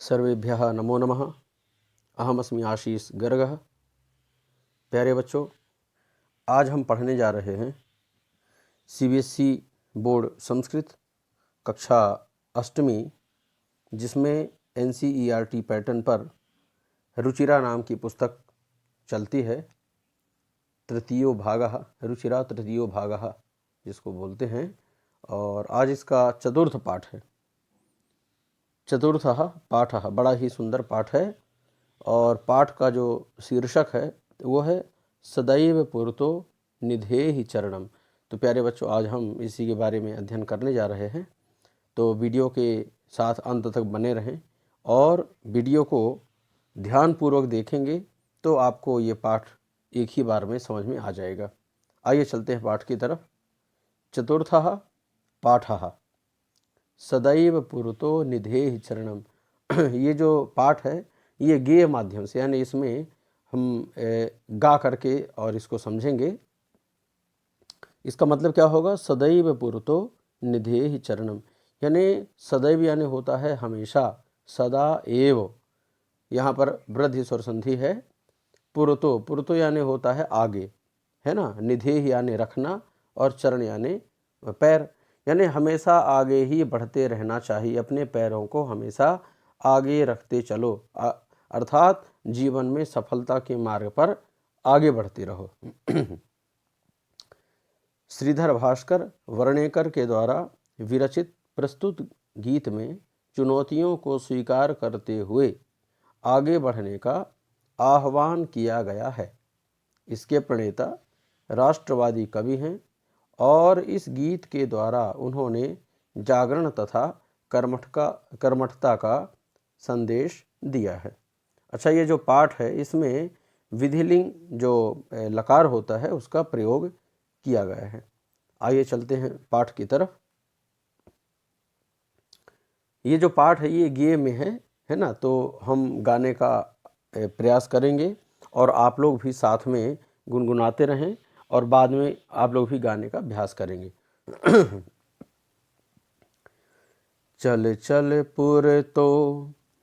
सर्वेभ्यः नमो नमः। अहमस्मि आशीष गर्गः। प्यारे बच्चों, आज हम पढ़ने जा रहे हैं सीबीएसई बोर्ड संस्कृत कक्षा 8वीं, जिसमें एनसीईआरटी पैटर्न पर रुचिरा नाम की पुस्तक चलती है। तृतीयो भागः, रुचिरा तृतीयो भागः जिसको बोलते हैं, और आज इसका चतुर्थ पाठ है। चतुर्थः पाठः, बड़ा ही सुंदर पाठ है, और पाठ का जो शीर्षक है वो है सदैव पुरतो निधेहि चरणम। तो प्यारे बच्चों, आज हम इसी के बारे में अध्ययन करने जा रहे हैं। तो वीडियो के साथ अंत तक बने रहें, और वीडियो को ध्यानपूर्वक देखेंगे तो आपको ये पाठ एक ही बार में समझ में आ जाएगा। आइए चलते हैं पाठ की तरफ। चतुर्थः पाठः सदैव पुरतो निधेहि चरणम। ये जो पाठ है ये गेय माध्यम से, यानी इसमें हम गा करके और इसको समझेंगे। इसका मतलब क्या होगा? सदैव पुरतो निधेहि चरणम, यानी सदैव यानी होता है हमेशा, सदा एव यहाँ पर वृद्धि स्वर संधि है। पुरतो, पुरतो यानी होता है आगे, है ना। निधेहि यानी रखना, और चरण यानी पैर, यानी हमेशा आगे ही बढ़ते रहना चाहिए। अपने पैरों को हमेशा आगे रखते चलो, अर्थात जीवन में सफलता के मार्ग पर आगे बढ़ते रहो। श्रीधर भास्कर वर्णेकर के द्वारा विरचित प्रस्तुत गीत में चुनौतियों को स्वीकार करते हुए आगे बढ़ने का आह्वान किया गया है। इसके प्रणेता राष्ट्रवादी कवि हैं, और इस गीत के द्वारा उन्होंने जागरण तथा कर्मठता का संदेश दिया है। अच्छा, ये जो पाठ है इसमें विधिलिंग जो लकार होता है उसका प्रयोग किया गया है। आइए चलते हैं पाठ की तरफ। ये जो पाठ है ये गेय में है ना। तो हम गाने का प्रयास करेंगे, और आप लोग भी साथ में गुनगुनाते रहें, और बाद में आप लोग भी गाने का अभ्यास करेंगे। चल चल पुरतो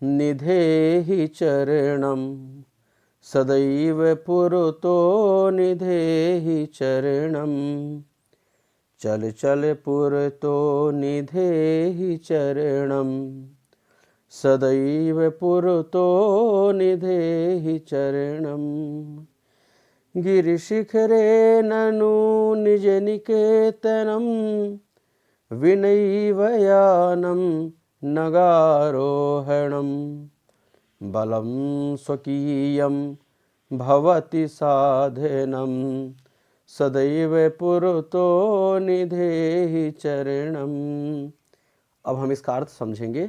निधेहि चरणम, सदैव पुरतो निधेहि चरणम। चल चल पुरतो निधेहि चरणम, सदैव पुरतो निधेहि चरणम। गिरिशिखरे ननु निज निकेतनम, विनैवयानं नगारोहणं। बलं स्वकीयं भवति साधनं, सदैव पुरतो निधेहि चरणम। अब हम इसका अर्थ समझेंगे।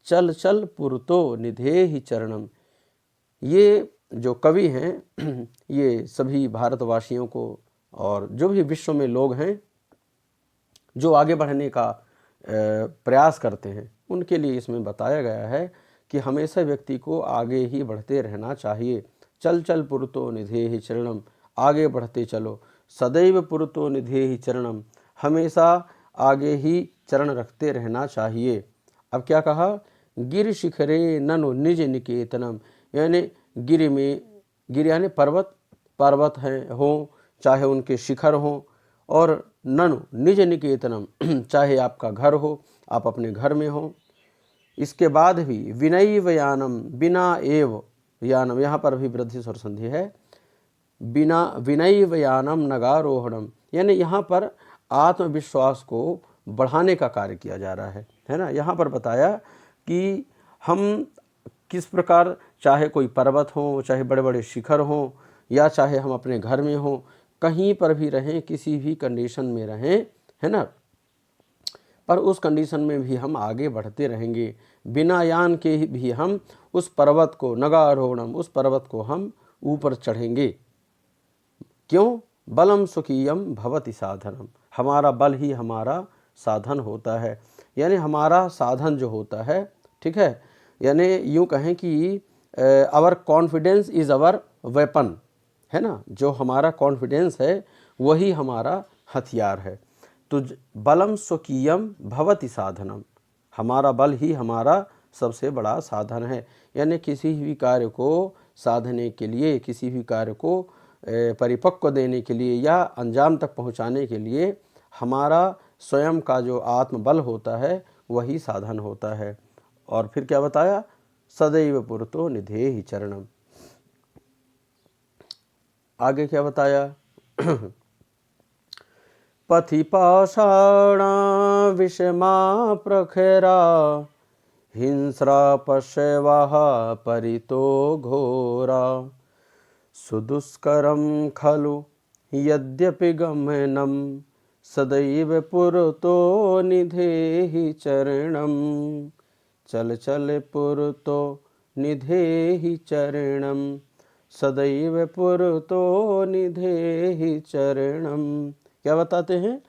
चल चल पुरतो निधेहि चरणम, ये जो कवि हैं ये सभी भारतवासियों को, और जो भी विश्व में लोग हैं जो आगे बढ़ने का प्रयास करते हैं, उनके लिए इसमें बताया गया है कि हमेशा व्यक्ति को आगे ही बढ़ते रहना चाहिए। चल चल पुरतो निधेहि चरणम, आगे बढ़ते चलो। सदैव पुरतो निधेहि चरणम, हमेशा आगे ही चरण रखते रहना चाहिए। अब क्या कहा? गिर शिखरे ननु निज निकेतनम, यानी गिर में, गिर यानी पर्वत, पर्वत हैं हों चाहे उनके शिखर हों, और ननु निज निकेतनम, चाहे आपका घर हो, आप अपने घर में हो। इसके बाद भी विनैव यानम, बिना एव यानम, यहाँ पर भी वृद्धि स्वर संधि है। बिना विनैव यानम नगारोहणम, यानी यहाँ पर आत्मविश्वास को बढ़ाने का कार्य किया जा रहा है ना। यहाँ पर बताया कि हम किस प्रकार, चाहे कोई पर्वत हो, चाहे बड़े बड़े शिखर हों, या चाहे हम अपने घर में हों, कहीं पर भी रहें, किसी भी कंडीशन में रहें, है ना, पर उस कंडीशन में भी हम आगे बढ़ते रहेंगे। बिना यान के भी हम उस पर्वत को, नगारोहणम, उस पर्वत को हम ऊपर चढ़ेंगे। क्यों? बलम स्वकीयम भवति साधनम, हमारा बल ही हमारा साधन होता है, यानी हमारा साधन जो होता है, ठीक है। यानी यूँ कहें कि our confidence is our weapon, है ना। जो हमारा कॉन्फिडेंस है वही हमारा हथियार है। तो बलम स्वकीयम भवति साधनम, हमारा बल ही हमारा सबसे बड़ा साधन है। यानी किसी भी कार्य को साधने के लिए, किसी भी कार्य को परिपक्व देने के लिए या अंजाम तक पहुंचाने के लिए हमारा स्वयं का जो आत्मबल होता है वही साधन होता है। और फिर क्या बताया, सदैव पुरतो निधेहि चरणम। आगे क्या बताया, पथि पाषाणा विषमा प्रखरा हिंस्रा पश्यवाह परितो घोरा सुदुष्करं खलु यद्यपि गमनं सदैव पुरतो निधेहि चरणम। चल चल पुरतो निधेहि चरणम सदैव पुरतो निधेहि चरणम। क्या बताते हैं,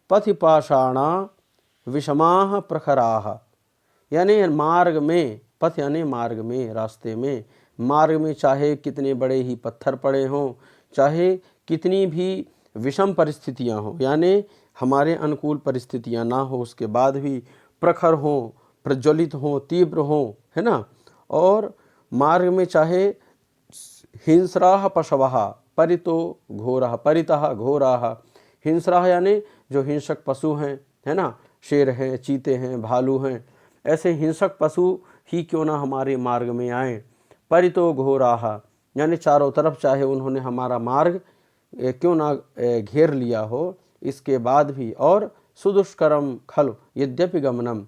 पथि पाषाणा विषमाः प्रखराः, यानी मार्ग में, पथ यानी मार्ग में, रास्ते में, मार्ग में चाहे कितने बड़े ही पत्थर पड़े हों, चाहे कितनी भी विषम परिस्थितियां हों, यानी हमारे अनुकूल परिस्थितियां ना हो, उसके बाद भी प्रखर हों, प्रज्वलित हों, तीव्र हों, है ना। और मार्ग में चाहे हिंस्राः पशवः परितो घोरः, परितः घोराः, हिंस्राः यानी जो हिंसक पशु हैं, है ना, शेर हैं, चीते हैं, भालू हैं, ऐसे हिंसक पशु ही क्यों ना हमारे मार्ग में आए। परितो घोराः यानी चारों तरफ चाहे उन्होंने हमारा मार्ग क्यों ना घेर लिया हो, इसके बाद भी। और सुदुष्करम खलु यद्यपि गमनम,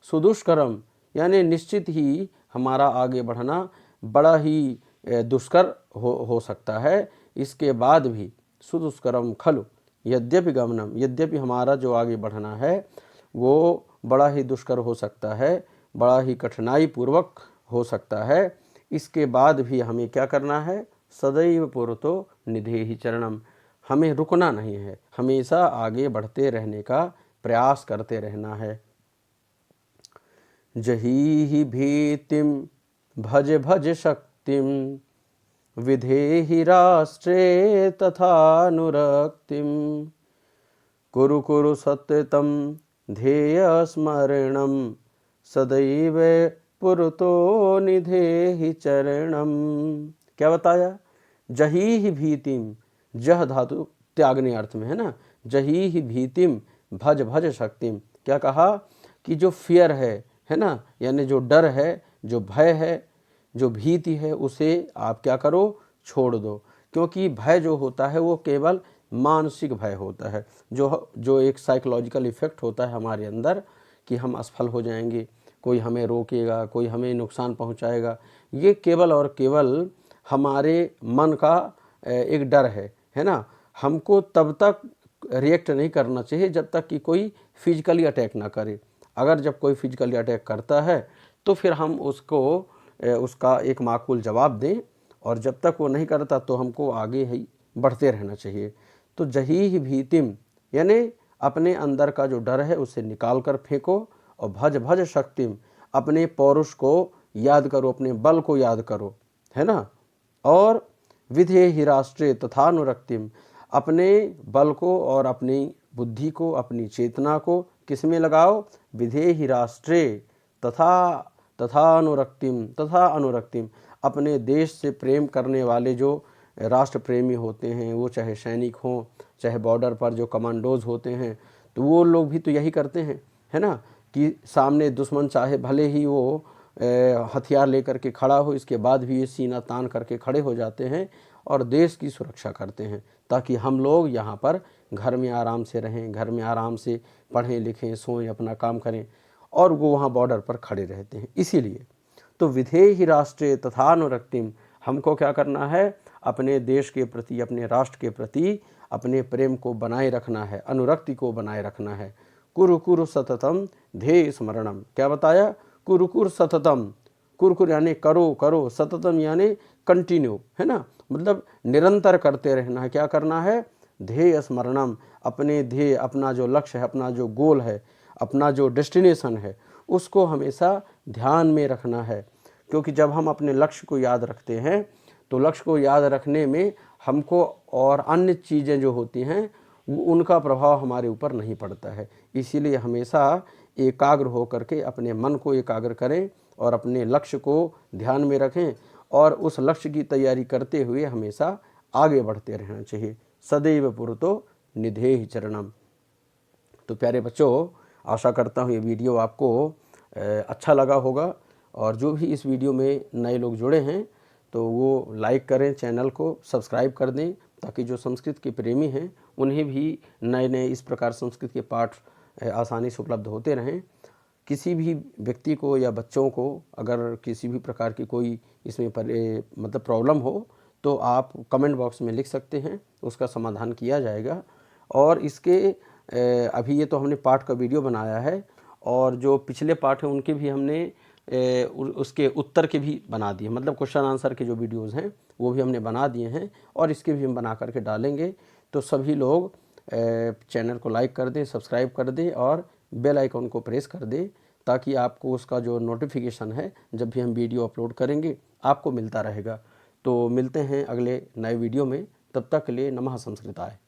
सुदुष्करम यानी निश्चित ही हमारा आगे बढ़ना बड़ा ही दुष्कर हो सकता है, इसके बाद भी। सुदुष्करम खलु यद्यपि गमनम, यद्यपि हमारा जो आगे बढ़ना है वो बड़ा ही दुष्कर हो सकता है, बड़ा ही कठिनाई पूर्वक हो सकता है, इसके बाद भी हमें क्या करना है, सदैव पुरतो निधेहि चरणम, हमें रुकना नहीं है, हमेशा आगे बढ़ते रहने का प्रयास करते रहना है। जहीहि भीतिम भज भज शक्तिम विधेहि राष्ट्रे तथानुरक्तिम कुरु कुरु सत्यतम ध्येय स्मरणम सदैव पुरतो निधेहि चरणम। क्या बताया, जहीहि भीतिम, जह धातु त्यागने अर्थ में है ना, जहीहि भीतिम भज भज शक्तिम। क्या कहा कि जो फियर है ना, यानी जो डर है, जो भय है, जो भीति है, उसे आप क्या करो, छोड़ दो। क्योंकि भय जो होता है वो केवल मानसिक भय होता है, जो एक साइकोलॉजिकल इफेक्ट होता है हमारे अंदर कि हम असफल हो जाएंगे, कोई हमें रोकेगा, कोई हमें नुकसान पहुंचाएगा। ये केवल और केवल हमारे मन का एक डर है ना। हमको तब तक रिएक्ट नहीं करना चाहिए जब तक कि कोई फिजिकली अटैक ना करे। अगर जब कोई फिजिकली अटैक करता है तो फिर हम उसका एक माकूल जवाब दें, और जब तक वो नहीं करता तो हमको आगे ही बढ़ते रहना चाहिए। तो जहीहि भीतिम यानी अपने अंदर का जो डर है उसे निकाल कर फेंको, और भज भज शक्तिम अपने पौरुष को याद करो, अपने बल को याद करो, है ना। और विधेहि राष्ट्रे तथानुरक्तिम अपने बल को और अपनी बुद्धि को, अपनी चेतना को किसमें लगाओ, विधेहि राष्ट्रे तथा अनुरक्तिम अपने देश से प्रेम करने वाले जो राष्ट्र प्रेमी होते हैं, वो चाहे सैनिक हों, चाहे बॉर्डर पर जो कमांडोज होते हैं, तो वो लोग भी तो यही करते हैं, है ना, कि सामने दुश्मन चाहे भले ही वो हथियार लेकर के खड़ा हो, इसके बाद भी ये सीना तान करके खड़े हो जाते हैं और देश की सुरक्षा करते हैं, ताकि हम लोग यहाँ पर घर में आराम से रहें, घर में आराम से पढ़ें लिखें, सोएं, अपना काम करें, और वो वहाँ बॉर्डर पर खड़े रहते हैं। इसीलिए तो विधेहि राष्ट्रे तथानुरक्तिम हमको क्या करना है, अपने देश के प्रति, अपने राष्ट्र के प्रति अपने प्रेम को बनाए रखना है, अनुरक्ति को बनाए रखना है। कुरु कुरु सततम ध्येय स्मरणम। क्या बताया, कुरु कुरु सततम, कुरकुर यानी करो करो, सततम यानी कंटिन्यू, है ना, मतलब निरंतर करते रहना है। क्या करना है, ध्येय स्मरणम अपने ध्येय, अपना जो लक्ष्य है, अपना जो गोल है, अपना जो डेस्टिनेशन है, उसको हमेशा ध्यान में रखना है। क्योंकि जब हम अपने लक्ष्य को याद रखते हैं तो लक्ष्य को याद रखने में हमको और अन्य चीज़ें जो होती हैं उनका प्रभाव हमारे ऊपर नहीं पड़ता है। इसीलिए हमेशा एकाग्र होकर के अपने मन को एकाग्र करें, और अपने लक्ष्य को ध्यान में रखें और उस लक्ष्य की तैयारी करते हुए हमेशा आगे बढ़ते रहना चाहिए। सदैव पुरतो निधेहि चरणम। तो प्यारे बच्चों, आशा करता हूँ ये वीडियो आपको अच्छा लगा होगा और जो भी इस वीडियो में नए लोग जुड़े हैं तो वो लाइक करें, चैनल को सब्सक्राइब कर दें, ताकि जो संस्कृत के प्रेमी हैं उन्हें भी नए नए इस प्रकार संस्कृत के पाठ आसानी से उपलब्ध होते रहें। किसी भी व्यक्ति को या बच्चों को अगर किसी भी प्रकार की कोई इसमें मतलब प्रॉब्लम हो तो आप कमेंट बॉक्स में लिख सकते हैं, उसका समाधान किया जाएगा। और इसके अभी ये तो हमने पाठ का वीडियो बनाया है और जो पिछले पाठ हैं उनके भी हमने उसके उत्तर के भी बना दिए, मतलब क्वेश्चन आंसर के जो वीडियोज़ हैं वो भी हमने बना दिए हैं और इसके भी हम बना करके डालेंगे। तो सभी लोग चैनल को लाइक कर दें, सब्सक्राइब कर दें और बेल आइकन को प्रेस कर दें, ताकि आपको उसका जो नोटिफिकेशन है जब भी हम वीडियो अपलोड करेंगे आपको मिलता रहेगा। तो मिलते हैं अगले नए वीडियो में, तब तक के लिए नमः संस्कृताय।